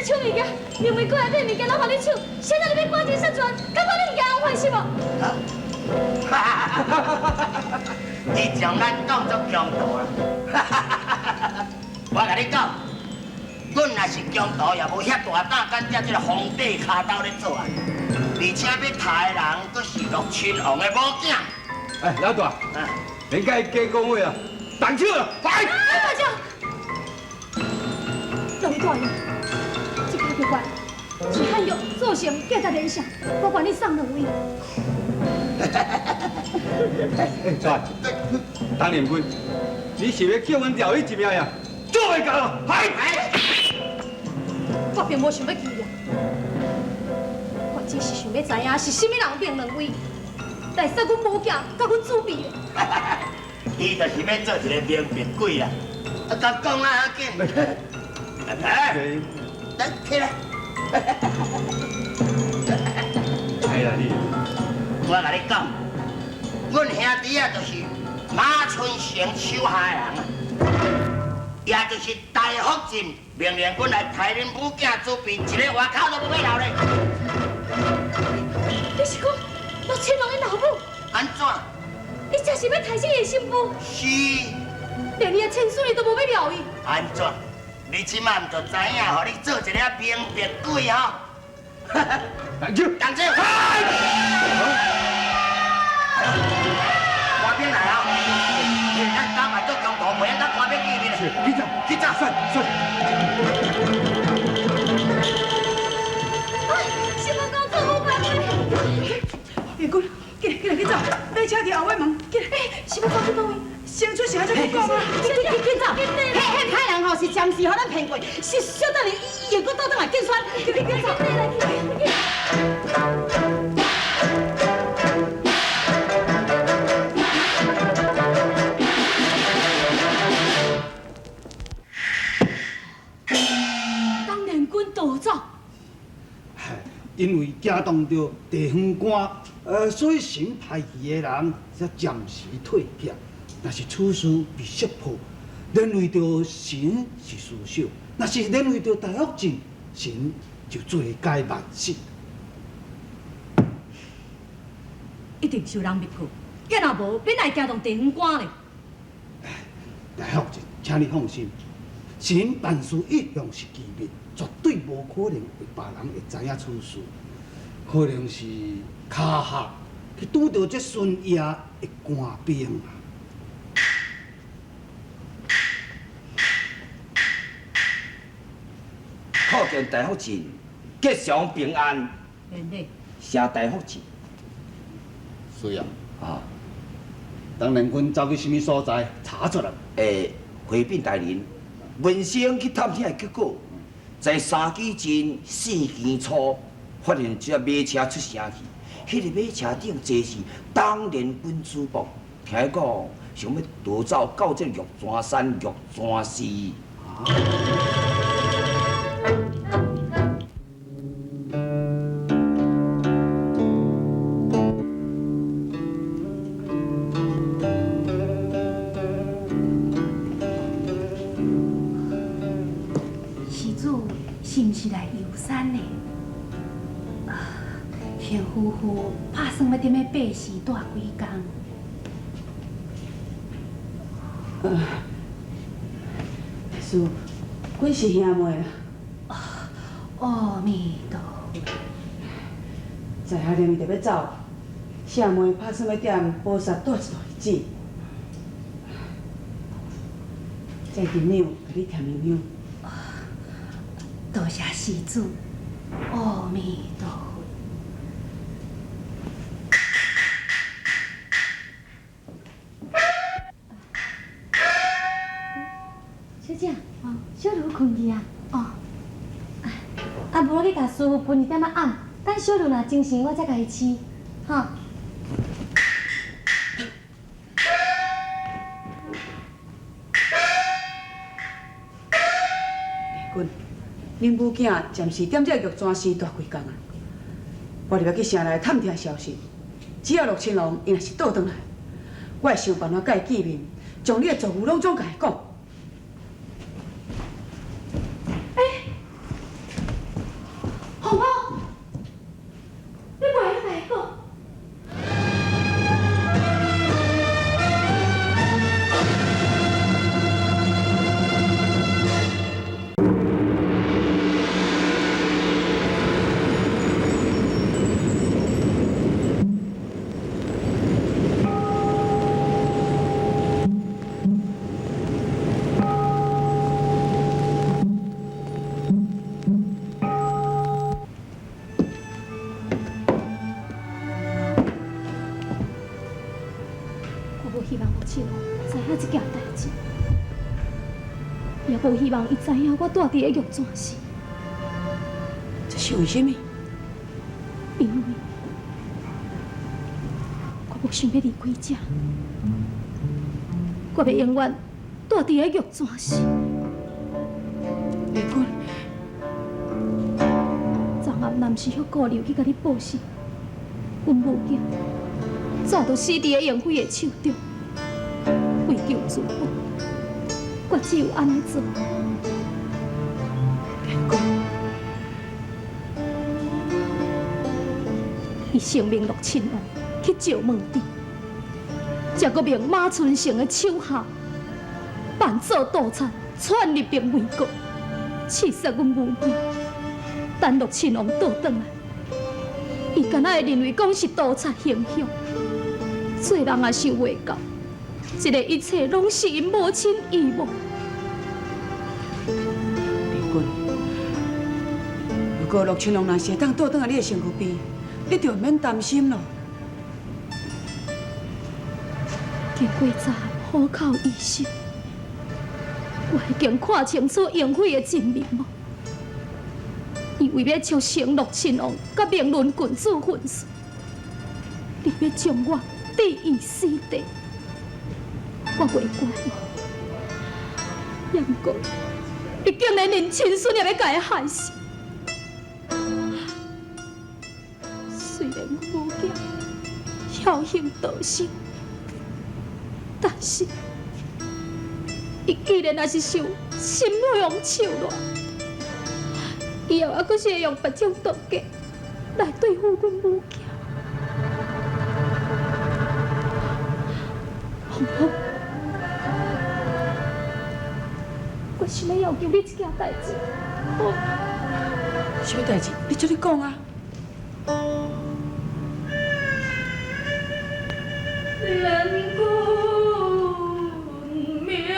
抢物件，明明过来摕物件拢互你抢，现在你要赶尽杀绝，敢讲你物件有坏是无？你将咱当作强盗啊！我甲你讲，阮若是强盗，也无遐大胆，敢遮这个皇帝骹斗咧做啊！而且要杀的人，阁是陆亲王的某囝。哎，老大，恁该加讲话啊，动手了，快！大将，老大爷，这个别管，是汉玉造成价值联想，我管你送两位。哎，帅，当年军，你是要叫阮廖伊一命呀？做袂到了，嗨！我并无想要记了，我只是想要知影是甚物人变两位，来说阮母囝甲阮子弟的。伊就是要做一个明白鬼啦，啊，甲讲啊，要紧。哎，来起来。哎呀你，我甲你讲，阮兄弟啊，就是马春成手下的人啊，也就是大福晋命令阮来抬恁母囝子弟，一个外口都无要留咧。你是讲陆亲王的老母？安怎？你真是要抬死伊的新妇？是。连你的亲孙女都无要留伊？安怎？你即马唔就知影，互你做一个明白鬼吼？动手！动手！官兵来啊！咱打扮做强盗，袂用甲官兵见面。是，去走，去走，算算。哎，新妇公做好办嘞！别滚，进来去走，马车伫后尾门，进来。新妇公去倒位？先出声再去讲啊！紧走！迄歹人吼是暂时互咱骗过，是小等你又搁倒转来计算，紧走！当年军逃走，因为惊动到地方官，所以神派去的人才暂时退却。若是此事被识破，连累到神是事小；若是连累到大福晋，神就罪该万死。一定是有人灭去，假若无，免来惊动地方官咧。大福晋，请你放心，神办事一向是机密，绝对无可能有别人会知影此事。可能是骹下去拄到这孙爷的官兵啊。靠近大福晋吉祥平安，免咧，谢大福晋。是啊，啊，当然，阮走去什么所在查出来？回禀大人，文生去探听的结果，在3基镇4间厝发现一只马车出声去，迄个马车顶坐是当年军主簿，听讲想要逃走到这玉泉山玉泉寺。是毋是来游山的？现夫妇打算要踮咧白市住几工？是，阮是兄妹啦。阿弥陀佛。在下连就要走，兄妹打算要踮菩萨住一段日子。这银两，甲你添银两。多谢施主，阿弥陀佛。小姐，小茹困去啊？无我去甲师傅分一点仔暗，等小茹若精神，我再甲伊饲，吼。恁母囝暂时踮这玉泉寺住几工啊？我入要去城内探听消息，只要陆亲王伊若是倒转来，我会想办法甲伊见面，将你的错误拢总甲伊讲。钱，也无希望伊知影我住伫个玉泉市，这是为什么？因为我无想要离开这，我要永远住伫个玉泉市。丽君，昨暗南时许顾留去甲你报信，阮母囝早就死伫个杨辉的手中，为求自保，我只有安尼做。丽君，伊性命落亲王去招问地，才阁命马春成的手下扮作盗贼，窜入并围国，刺杀阮母囝。等陆亲王倒转来，伊敢若会认为讲是盗贼行凶，做人也想袂到，这个一切拢是因母亲遗忘。丽君，如果陆青龙若是会当倒转来你的身躯边，你就免担心咯。经过昨暗虎口医生，我已经看清楚杨辉的真面目。伊为要促成陆亲王甲明伦郡主婚事，你要将我置于死地，我袂怪你。杨过，你竟然连亲孙也要甲伊害死。虽然我母囝侥幸逃生，但是伊既然也是受心向手软。以后还阁是会用别种毒计来对付阮母囝。红红，我想要要求你一件代志。什么代志？你出去讲啊！连君命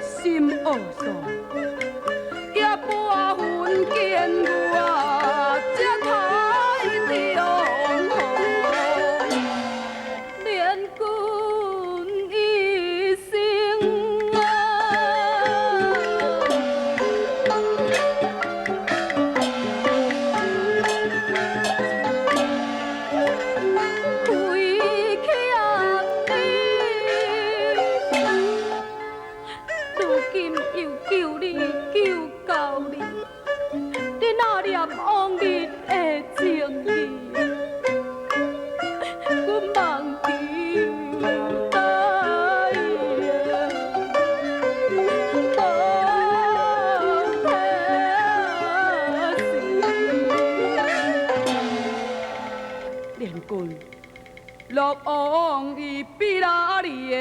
心恶爽，也半分见我这太中好，连君一生啊，为欠你。如今又救你，救到你，你哪念往日的情义？阮望求答应，无体是。连君，落往伊比哪里的？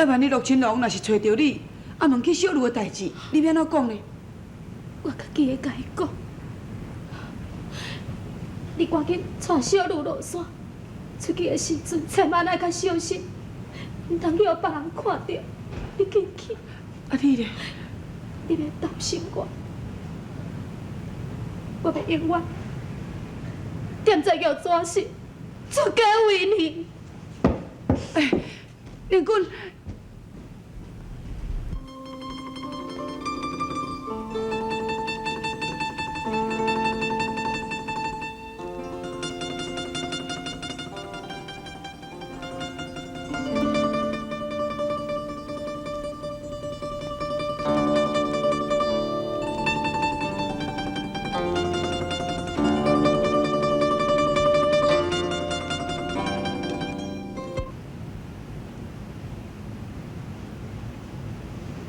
要不然你陆青龙若是找着你，啊问去小路的代志，你要安怎讲呢？我家己会甲伊讲，你赶紧带小路落山，出去的时阵千万爱较小心，唔通叫别人看到。你紧去，啊你咧？你别担心我，我要永远踮在玉泉市出家为尼。哎，连军。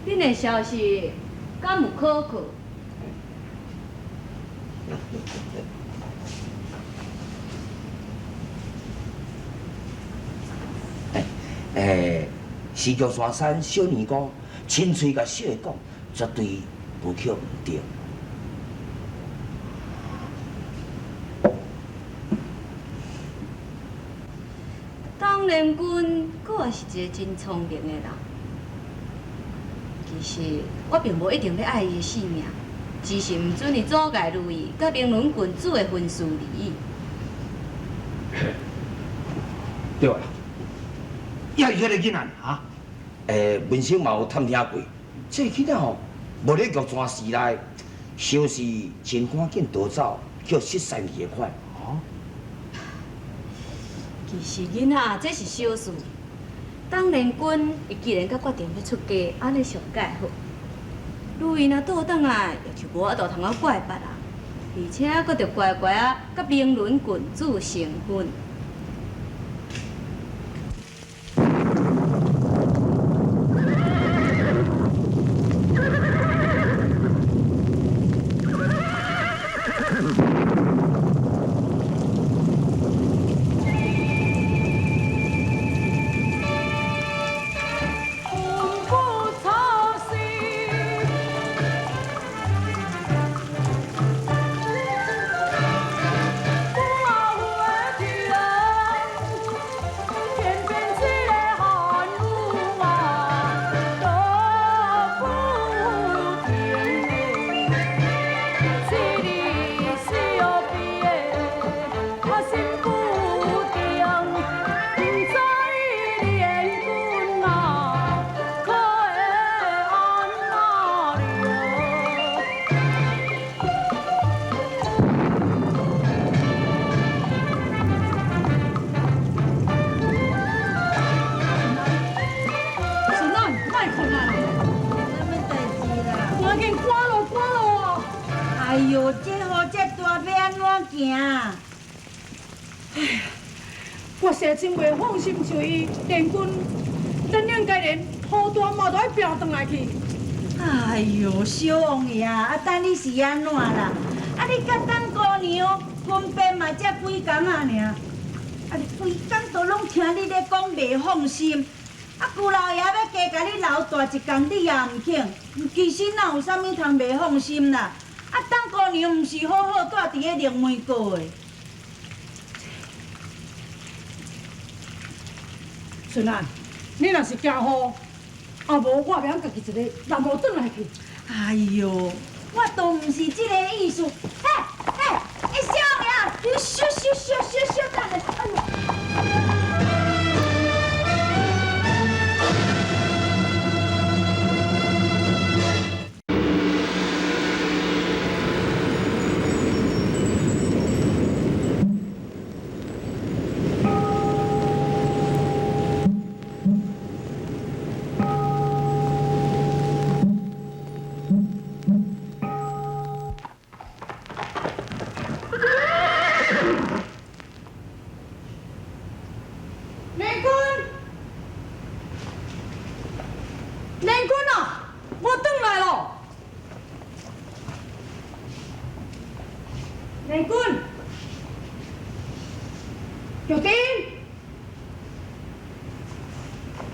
恁的消息敢有可靠？四脚山山小尼姑亲嘴甲小的讲，绝对无扣唔对。当然，君佫也是一个真聪明的人。其实我并无一定要爱伊的性命，只是唔准伊阻碍如意甲明伦郡主的婚事利益。对啦，也是迄个囡仔啊。文生嘛有探听过，这囡仔吼无咧玉泉市内，想是真赶紧逃走，叫失散去的款。哦。其实囡仔这是小事。当然，君伊既然甲决定要出家，安尼上介好。如意若倒转来，又就无法度通啊怪别人，而且佫着乖乖啊甲明伦郡主成婚。哎呦，这雨这大要安怎行？哎呀，我实在真袂放心像伊连军，咱两家人好大嘛都要拼转来去。哎呦，小王爷，啊，等你是安怎啦？啊，你甲等姑娘分别嘛才几工啊尔，啊，你规工都拢听你咧讲袂放心。啊，舅老爷要加甲你留大一工，你也唔肯。其实哪有啥物通袂放心啦？啊，等姑娘毋是好好住伫咧灵梅阁的。顺安，你若是惊雨，啊无我袂晓家己一个人无转来去。哎呦，我都毋是这个意思。小王爷，你小等下。哎呦。连军，玉丁，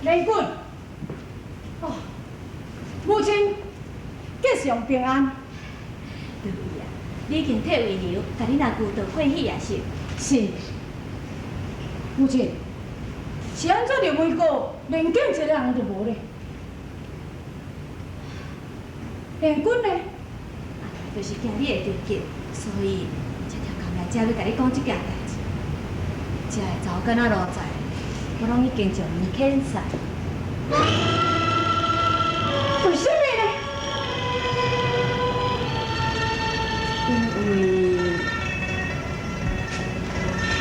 连军。平安。对呀，你已经替为娘，甲你阿舅都过喜也是。是，母亲，是安怎认为过连见一个人都无咧？连君呢？就是惊你会着急，所以才条工来遮要甲你讲即件代志。遮会走敢若路在，我拢已经将伊遣散。为什么呢？因为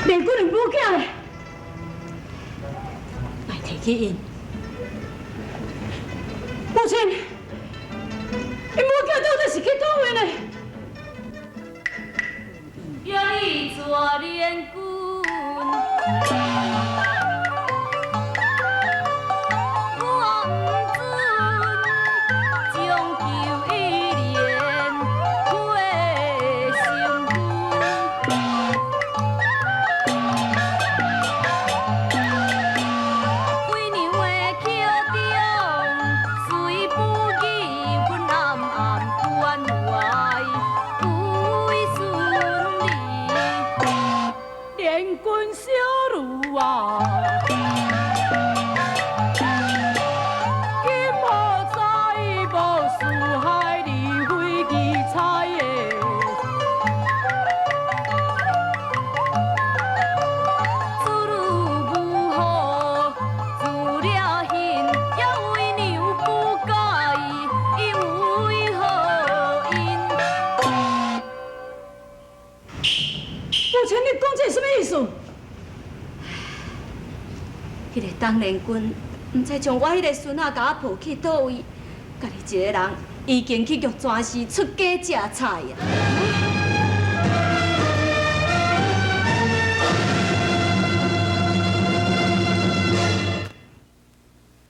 连君的母囝呢？卖提起因，母亲，你母囝到底是去倒位呢？要你做连君。迄个当年君，毋知将我迄个孙仔甲我抱去倒位，家己一个人已经去玉泉寺出家食菜啊！